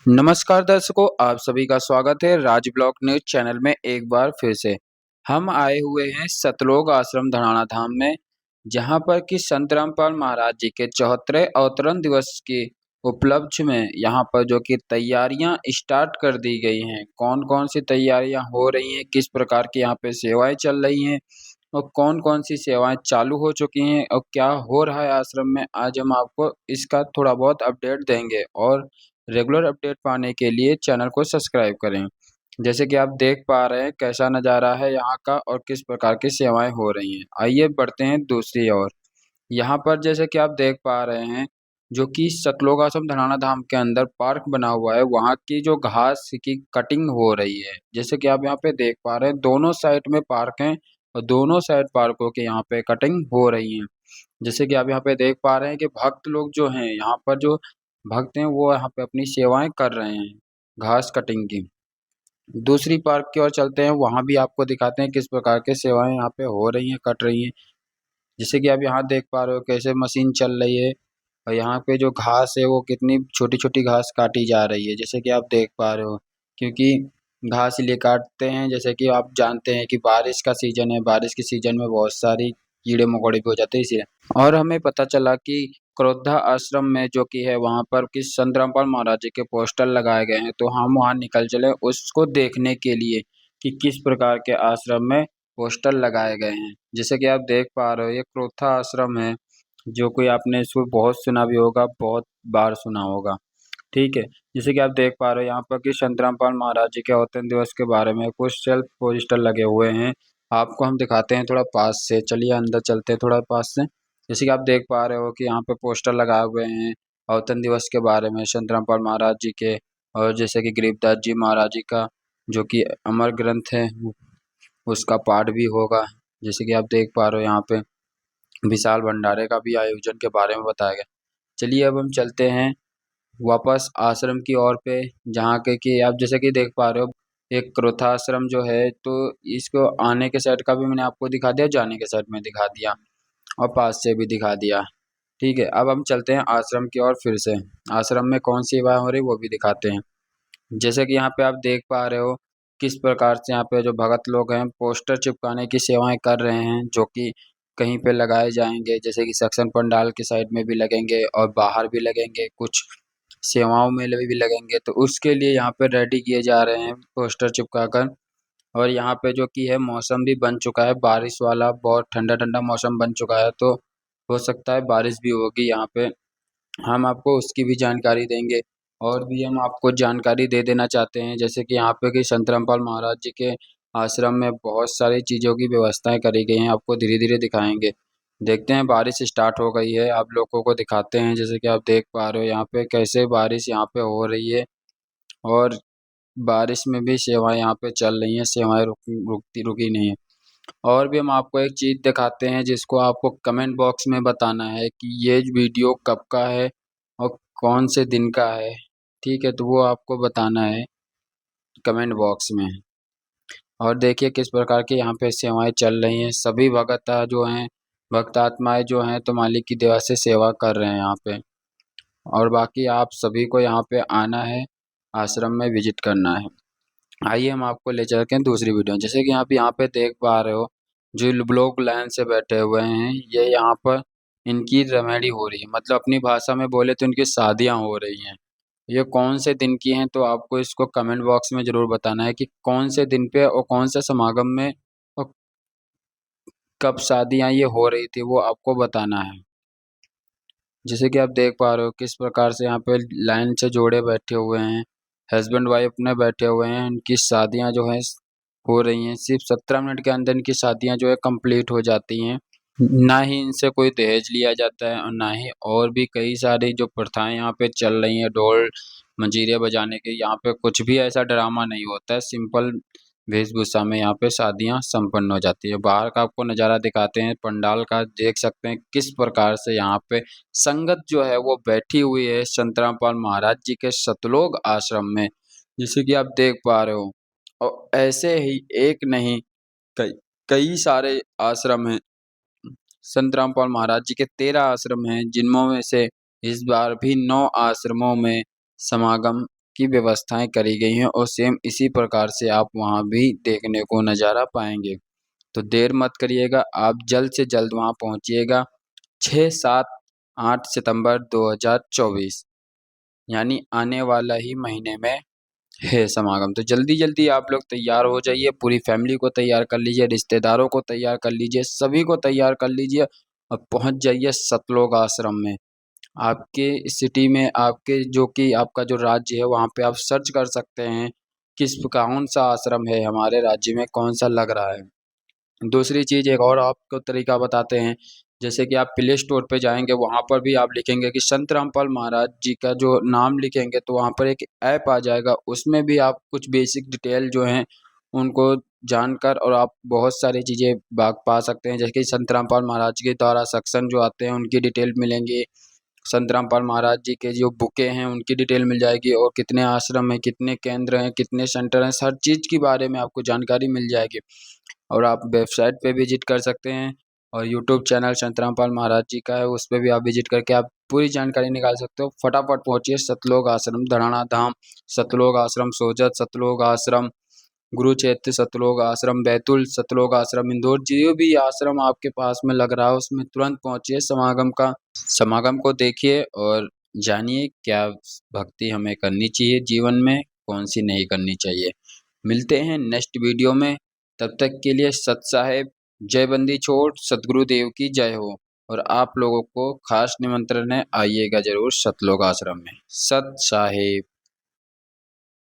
नमस्कार दर्शकों, आप सभी का स्वागत है राज ब्लॉक न्यूज चैनल में एक बार फिर से। हम आए हुए हैं सतलोक आश्रम धनाना धाम में, जहां पर कि संत रामपाल महाराज जी के 74वें अवतरण दिवस के उपलक्ष्य में यहां पर जो कि तैयारियां स्टार्ट कर दी गई हैं। कौन-कौन सी तैयारियां हो रही हैं, किस प्रकार की यहां पे सेवाएं चल रही हैं और कौन-कौन सी सेवाएं चालू हो चुकी हैं और क्या हो रहा है आश्रम में, आज हम आपको इसका थोड़ा बहुत अपडेट देंगे। और रेगुलर अपडेट पाने के लिए चैनल को सब्सक्राइब करें। जैसे कि आप देख पा रहे हैं कैसा नज़ारा है यहाँ का और किस प्रकार की सेवाएं हो रही हैं। आइए बढ़ते हैं दूसरी ओर। यहाँ पर जैसे कि आप देख पा रहे हैं, जो कि सतलोक आश्रम धनाना धाम के अंदर पार्क बना हुआ है, वहाँ की जो घास की कटिंग हो रही है। जैसे कि आप यहाँ पे देख पा रहे हैं, दोनों साइड में पार्क हैं और दोनों साइड पार्कों के यहाँ पे कटिंग हो रही है। जैसे कि आप यहाँ पे देख पा रहे हैं कि भक्त लोग जो हैं, यहाँ पर जो भक्त हैं वो यहाँ पे अपनी सेवाएं कर रहे हैं घास कटिंग की। दूसरी पार्क की ओर चलते हैं, वहाँ भी आपको दिखाते हैं किस प्रकार के सेवाएं यहाँ पे हो रही हैं, कट रही हैं। जैसे कि आप यहाँ देख पा रहे हो कैसे मशीन चल रही है और यहाँ पे जो घास है वो कितनी छोटी-छोटी घास काटी जा रही है। जैसे कि आप देख पा रहे हो, क्योंकि घास इसलिए काटते हैं, जैसे कि आप जानते हैं कि बारिश का सीज़न है, बारिश के सीज़न में बहुत सारी कीड़े-मकोड़े भी हो जाते हैं इसलिए। और हमें पता चला कि क्रोधा आश्रम में जो कि है वहाँ पर कि संत रामपाल महाराज जी के पोस्टर लगाए गए हैं, तो हम वहाँ निकल चले उसको देखने के लिए कि किस प्रकार के आश्रम में पोस्टर लगाए गए हैं। जैसे कि आप देख पा रहे हो ये क्रोथा आश्रम है, जो कोई आपने इसको बहुत सुना भी होगा, बहुत बार सुना होगा। ठीक है, जैसे कि आप देख पा रहे हो यहाँ पर कि संत रामपाल महाराज जी के अवतरण दिवस के बारे में कुछ सेल्फ पोस्टर लगे हुए हैं। आपको हम दिखाते हैं थोड़ा पास से, चलिए अंदर चलते हैं थोड़ा पास से। जैसे कि आप देख पा रहे हो कि यहाँ पे पोस्टर लगाए हुए हैं अवतरण दिवस के बारे में संत रामपाल महाराज जी के, और जैसे कि गरीबदास जी महाराज जी का जो कि अमर ग्रंथ है उसका पाठ भी होगा। जैसे कि आप देख पा रहे हो यहाँ पे विशाल भंडारे का भी आयोजन के बारे में बताया गया। चलिए अब हम चलते हैं वापस आश्रम की ओर पे, जहाँ के कि आप जैसे कि देख पा रहे हो एक क्रोथा आश्रम जो है, तो इसको आने के साइड का भी मैंने आपको दिखा दिया, जाने के साइड में दिखा दिया और पास से भी दिखा दिया। ठीक है, अब हम चलते हैं आश्रम की ओर फिर से। आश्रम में कौन सी सेवाएं हो रही वो भी दिखाते हैं। जैसे कि यहाँ पे आप देख पा रहे हो किस प्रकार से यहाँ पे जो भगत लोग हैं पोस्टर चिपकाने की सेवाएं कर रहे हैं, जो कि कहीं पे लगाए जाएंगे। जैसे कि सेक्शन पंडाल के साइड में भी लगेंगे और बाहर भी लगेंगे, कुछ सेवाओं में भी लगेंगे, तो उसके लिए यहाँ पे रेडी किए जा रहे हैं पोस्टर चिपका कर। और यहाँ पे जो कि है मौसम भी बन चुका है बारिश वाला, बहुत ठंडा ठंडा मौसम बन चुका है, तो हो सकता है बारिश भी होगी यहाँ पे। हम आपको उसकी भी जानकारी देंगे। और भी हम आपको जानकारी दे देना चाहते हैं, जैसे कि यहाँ पे कि संत रामपाल महाराज जी के आश्रम में बहुत सारी चीज़ों की व्यवस्थाएं करी गई हैं, आपको धीरे धीरे दिखाएंगे। देखते हैं, बारिश स्टार्ट हो गई है, आप लोगों को दिखाते हैं। जैसे कि आप देख पा रहे हो यहाँ पे कैसे बारिश यहाँ पे हो रही है और बारिश में भी सेवाएं यहाँ पे चल रही हैं, सेवाएं रुकी नहीं है। और भी हम आपको एक चीज़ दिखाते हैं जिसको आपको कमेंट बॉक्स में बताना है कि ये वीडियो कब का है और कौन से दिन का है। ठीक है, तो वो आपको बताना है कमेंट बॉक्स में। और देखिए किस प्रकार की यहाँ पे सेवाएं चल रही हैं, सभी जो हैं भक्त आत्माएं जो हैं तो मालिक की दया से सेवा कर रहे हैं यहाँ पे। और बाकी आप सभी को यहाँ पे आना है, आश्रम में विजिट करना है। आइए हम आपको ले चलते हैं दूसरी वीडियो। जैसे कि आप यहाँ पे देख पा रहे हो जो लोग लाइन से बैठे हुए हैं, ये यहाँ पर इनकी रेमेडी हो रही है, मतलब अपनी भाषा में बोले तो इनकी शादियाँ हो रही हैं। ये कौन से दिन की हैं, तो आपको इसको कमेंट बॉक्स में ज़रूर बताना है कि कौन से दिन पे और कौन से समागम में और कब शादियाँ ये हो रही थी, वो आपको बताना है। जैसे कि आप देख पा रहे हो किस प्रकार से यहाँ पे लाइन से जोड़े बैठे हुए हैं, हस्बैंड वाइफ में बैठे हुए हैं, इनकी शादियाँ जो है हो रही हैं। सिर्फ 17 मिनट के अंदर इनकी शादियाँ जो है कंप्लीट हो जाती हैं। ना ही इनसे कोई दहेज लिया जाता है और ना ही और भी कई सारी जो प्रथाएं यहाँ पे चल रही हैं, ढोल मंजीरे बजाने के, यहाँ पे कुछ भी ऐसा ड्रामा नहीं होता है। सिंपल वेशभूषा में यहाँ पे शादियाँ संपन्न हो जाती है। बाहर का आपको नज़ारा दिखाते हैं पंडाल का, देख सकते हैं किस प्रकार से यहाँ पे संगत जो है वो बैठी हुई है संत रामपाल महाराज जी के सतलोक आश्रम में, जैसे कि आप देख पा रहे हो। और ऐसे ही एक नहीं, कई कई सारे आश्रम हैं। संत रामपाल महाराज जी के 13 आश्रम हैं, जिनमें से इस बार भी 9 आश्रमों में समागम की व्यवस्थाएं करी गई हैं और सेम इसी प्रकार से आप वहां भी देखने को नज़ारा पाएंगे। तो देर मत करिएगा, आप जल्द से जल्द वहां पहुंचिएगा। 6, 7, 8 सितंबर 2024 यानी आने वाला ही महीने में है समागम। तो जल्दी जल्दी आप लोग तैयार हो जाइए, पूरी फैमिली को तैयार कर लीजिए, रिश्तेदारों को तैयार कर लीजिए, सभी को तैयार कर लीजिए और पहुंच जाइए सतलोक आश्रम में। आपके सिटी में, आपके जो कि आपका जो राज्य है वहाँ पे आप सर्च कर सकते हैं किस कौन सा आश्रम है हमारे राज्य में, कौन सा लग रहा है। दूसरी चीज़ एक और आपको तरीका बताते हैं, जैसे कि आप प्ले स्टोर पे जाएंगे, वहाँ पर भी आप लिखेंगे कि संत रामपाल महाराज जी का जो नाम लिखेंगे तो वहाँ पर एक ऐप आ जाएगा, उसमें भी आप कुछ बेसिक डिटेल जो हैं उनको जानकर और आप बहुत सारी चीज़ें पा सकते हैं। जैसे कि संत रामपाल महाराज के द्वारा सत्संग जो आते हैं उनकी डिटेल मिलेंगी, संत रामपाल महाराज जी के जो बुकें हैं उनकी डिटेल मिल जाएगी, और कितने आश्रम हैं, कितने केंद्र हैं, कितने सेंटर हैं, हर चीज़ के बारे में आपको जानकारी मिल जाएगी। और आप वेबसाइट पे विजिट कर सकते हैं, और यूट्यूब चैनल संत रामपाल महाराज जी का है, उस पे भी आप विजिट करके आप पूरी जानकारी निकाल सकते हो। फटाफट पहुंचिए सतलोक आश्रम धराना धाम, सतलोक आश्रम सोजत, सतलोक आश्रम गुरुक्षेत्र, सतलोक आश्रम बैतूल, सतलोक आश्रम इंदौर, जो भी आश्रम आपके पास में लग रहा है उसमें तुरंत पहुंचिए। समागम को देखिए और जानिए क्या भक्ति हमें करनी चाहिए जीवन में, कौन सी नहीं करनी चाहिए। मिलते हैं नेक्स्ट वीडियो में, तब तक के लिए सत साहेब, जय बंदी छोड़, सतगुरुदेव की जय हो। और आप लोगों को खास निमंत्रण है, आइएगा जरूर सतलोक आश्रम में। सत साहेब।